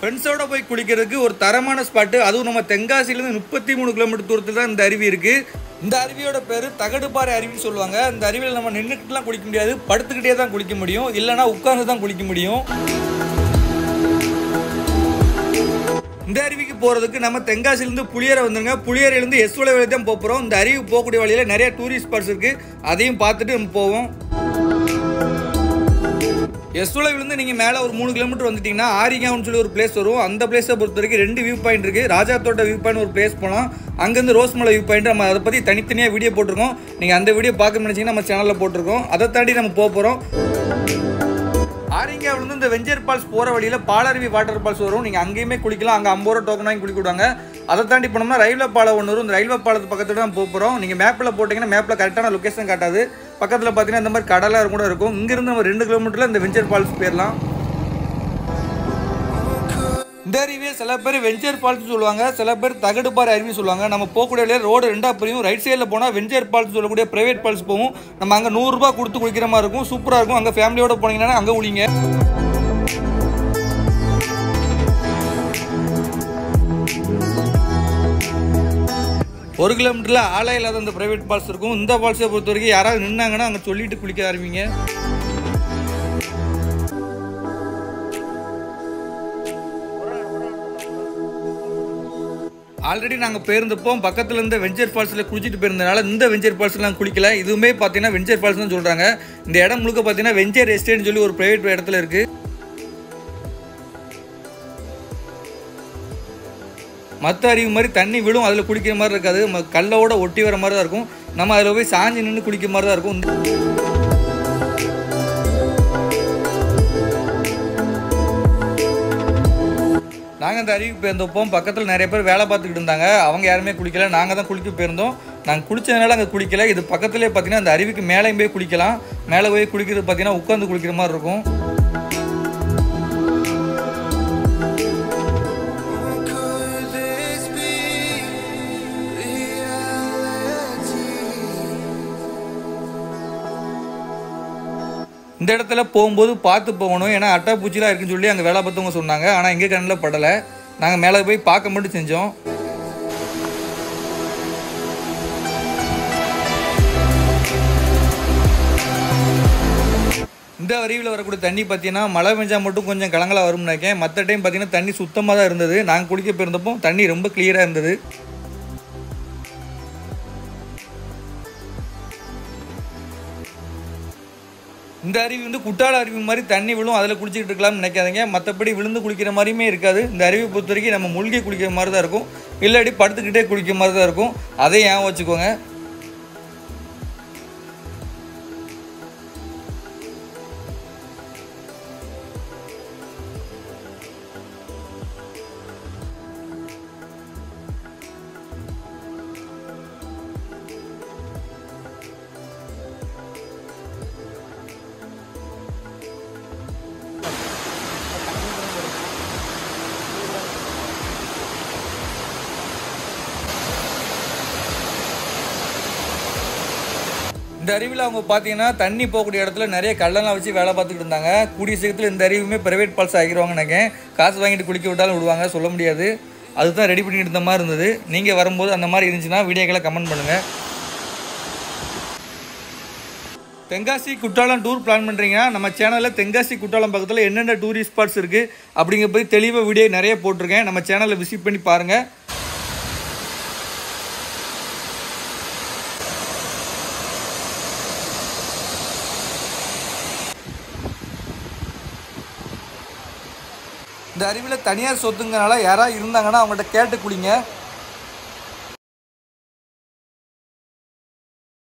ஃப்ரெண்ட்ஸோட போய் குளிக்கிறதுக்கு ஒரு தரமான ஸ்பாட்டு. அதுவும் நம்ம தென்காசியிலேருந்து 33 கிலோமீட்டர் தூரத்தில் தான் இந்த அருவி இருக்குது. இந்த அருவியோட பேர் தகடுபாறை அருவின்னு சொல்லுவாங்க. இந்த அருவியில் நம்ம நின்றுக்கிட்டுலாம் குளிக்க முடியாது, படுத்துக்கிட்டே தான் குளிக்க முடியும், இல்லைனா உட்கார்ந்து தான் குளிக்க முடியும். இந்த அருவிக்கு போகிறதுக்கு நம்ம தென்காசிலேருந்து புளியரை வந்துருங்க. புளியரையிலேருந்து எஸ்வலை வழி தான் போகிறோம். இந்த அருவி போகக்கூடிய வழியில் நிறைய டூரிஸ்ட் ஸ்பாட்ஸ் இருக்குது, அதையும் பார்த்துட்டு நம்ம போவோம். எஸ்வலைவிலேருந்து நீங்கள் மேலே ஒரு 3 கிலோமீட்டர் வந்துட்டிங்கன்னா ஆரிகாவுன்னு சொல்லி ஒரு பிளேஸ் வரும். அந்த பிளேஸை பொறுத்த வரைக்கும் 2 வியூ பாயிண்ட் இருக்குது. ராஜா தோட்ட வியூ பாயிண்ட் ஒரு பிளேஸ் போகலாம், அங்கேருந்து ரோஸ்மலை வியூ பாயிண்ட். நம்ம அதை பற்றி தனித்தனியாக வீடியோ போட்டிருக்கோம். நீங்கள் அந்த வீடியோ பார்க்க நினச்சிங்கன்னா நம்ம சேனலில் போட்டிருக்கோம். அதை தாண்டி நம்ம போகிறோம். ஆரிங்காவிலேருந்து இந்த வெஞ்சர் ஃபால்ஸ் போகிற வழியில் பாலருவி வாட்டர் ஃபால்ஸ் வரும். நீங்கள் அங்கேயுமே குளிக்கலாம், அங்கே 50 ரூபா டோக்கன் வாங்கி குளிக்க விடுவாங்க. அதை தாண்டி போனோம்னா ரயில்வே பாலம் ஒன்று வரும். இந்த ரயில்வே பாலத்து பக்கத்தில் தான் போகிறோம். நீங்கள் மேப்பில் போட்டிங்கன்னா மேப்பில் கரெக்டான லொக்கேஷன் காட்டாது. பக்கத்தில் பார்த்தீங்கன்னா இந்த மாதிரி கடலாக கூட இருக்கும். இங்கேருந்து நம்ம 2 கிலோமீட்டரில் இந்த வெஞ்சர் ஃபால்ஸ் போயிடலாம். இந்த அருவியை சில பேர் வெஞ்சர் ஃபால்ஸ் சொல்லுவாங்க, சில பேர் தகடுபாறை அருவி சொல்லுவாங்க. நம்ம போகக்கூடிய வழியில் ரோடு 2ஆக பிரியும். ரைட் சைடில் போனால் வெஞ்சர் ஃபால்ஸ் சொல்லக்கூடிய ப்ரைவேட் ஃபால்ஸ் போகும். நம்ம அங்கே 100 ரூபா கொடுத்து குளிக்கிற மாதிரி இருக்கும். சூப்பராக இருக்கும். அங்கே ஃபேமிலியோடு போனீங்கன்னா அங்கே குளிங்க. ஒரு கிலோமீட்டரில் ஆளே இல்லாத அந்த ப்ரைவேட் ஃபால்ஸ் இருக்கும். இந்த ஃபால்ஸை பொறுத்த வரைக்கும் யாராவது நின்னாங்கன்னா அங்கே சொல்லிட்டு குளிக்க ஆரம்பிங்க. ஆல்ரெடி நாங்கள் போயிருந்தப்போ பக்கத்தில் இருந்த வெஞ்சர் ஃபால்ஸில் குளிச்சுட்டு போயிருந்தனால இந்த வெஞ்சர் ஃபால்ஸ்லாம் குளிக்கல. இதுவுமே பார்த்தீங்கன்னா வெஞ்சர் ஃபால்ஸ் தான் சொல்கிறாங்க. இந்த இடம் முழுக்க பார்த்தீங்கன்னா வெஞ்சர் எஸ்டேட்னு சொல்லி ஒரு ப்ரைவேட் இடத்துல இருக்குது. மற்ற அருவி மாதிரி தண்ணி விழும், அதில் குளிக்கிற மாதிரி இருக்காது. கல்லோட ஒட்டி வர மாதிரி தான் இருக்கும். நம்ம அதில் போய் சாஞ்சி நின்று குளிக்கிற மாதிரி தான் இருக்கும். நாங்கள் அந்த அருவிக்கு போயிருந்தப்போ பக்கத்தில் நிறைய பேர் வேலை பார்த்துக்கிட்டு இருந்தாங்க. அவங்க யாருமே குளிக்கல, நாங்கள் தான் குளிக்க போயிருந்தோம். நாங்கள் குளித்ததுனால அங்கே குளிக்கல. இது பக்கத்துலேயே பார்த்தீங்கன்னா அந்த அருவிக்கு மேலேயும் போய் குளிக்கலாம். மேலே போய் குளிக்கிறது பார்த்தீங்கன்னா உட்காந்து குளிக்கிற மாதிரி இருக்கும். இந்த இடத்துல போகும்போது பார்த்து போகணும், ஏன்னா அட்டாப்பூச்சிலாம் இருக்குன்னு சொல்லி அங்கே வேலை பார்த்தவங்க சொன்னாங்க. ஆனால் எங்கள் கண்ணில் படலை. நாங்கள் மேலே போய் பார்க்க மட்டும் செஞ்சோம். இந்த அருவியில் வரக்கூடிய தண்ணி பார்த்தீங்கன்னா மழை பெஞ்சால் மட்டும் கொஞ்சம் கலங்கலாக வரும்னு நினைக்கிறேன். மற்ற டைம் பார்த்தீங்கன்னா தண்ணி சுத்தமாக தான் இருந்தது. நாங்கள் குளிக்க போயிருந்தப்போ தண்ணி ரொம்ப கிளியராக இருந்தது. இந்த அருவி வந்து குட்டால அருவி மாதிரி தண்ணி விழும், அதில் குளிச்சுக்கிட்டு இருக்கலாம்னு நினைக்காதீங்க. மற்றபடி விழுந்து குளிக்கிற மாதிரியுமே இருக்காது. இந்த அருவியை பொறுத்த வரைக்கும் நம்ம மூழ்கி குளிக்கிற மாதிரி தான் இருக்கும், இல்லாட்டி படுத்துக்கிட்டே குளிக்கிற மாதிரி தான் இருக்கும். அதை ஏன் வச்சுக்கோங்க. இந்த அருவியில் அவங்க பார்த்தீங்கன்னா தண்ணி போகக்கூடிய இடத்துல நிறைய கல்லெல்லாம் வச்சு வேலை பார்த்துக்கிட்டு இருந்தாங்க. கூடிய சீக்கிரத்தில் இந்த அருவியுமே ப்ரைவேட் ஃபால்ஸ் ஆகிடுவாங்க நினைக்கிறேன். காசு வாங்கிட்டு குளிக்க விட்டாலும் விடுவாங்க, சொல்ல முடியாது. அதுதான் ரெடி பண்ணிட்டு இருந்த மாதிரி இருந்தது. நீங்கள் வரும்போது அந்த மாதிரி இருந்துச்சுன்னா வீடியோக்களை கமெண்ட் பண்ணுங்கள். தென்காசி குற்றாலம் டூர் பிளான் பண்ணுறீங்கன்னா நம்ம சேனலில் தென்காசி குற்றாலம் பக்கத்தில் என்னென்ன டூரிஸ்ட் ஸ்பாட்ஸ் இருக்குது அப்படிங்கிற போய் தெளிவாக வீடியோ நிறைய போட்டிருக்கேன். நம்ம சேனலில் விசிட் பண்ணி பாருங்கள். இந்த அருவியில் தனியார் சொத்துங்கனால யாராவது இருந்தாங்கன்னா அவங்கள்ட்ட கேட்டு குளிங்க.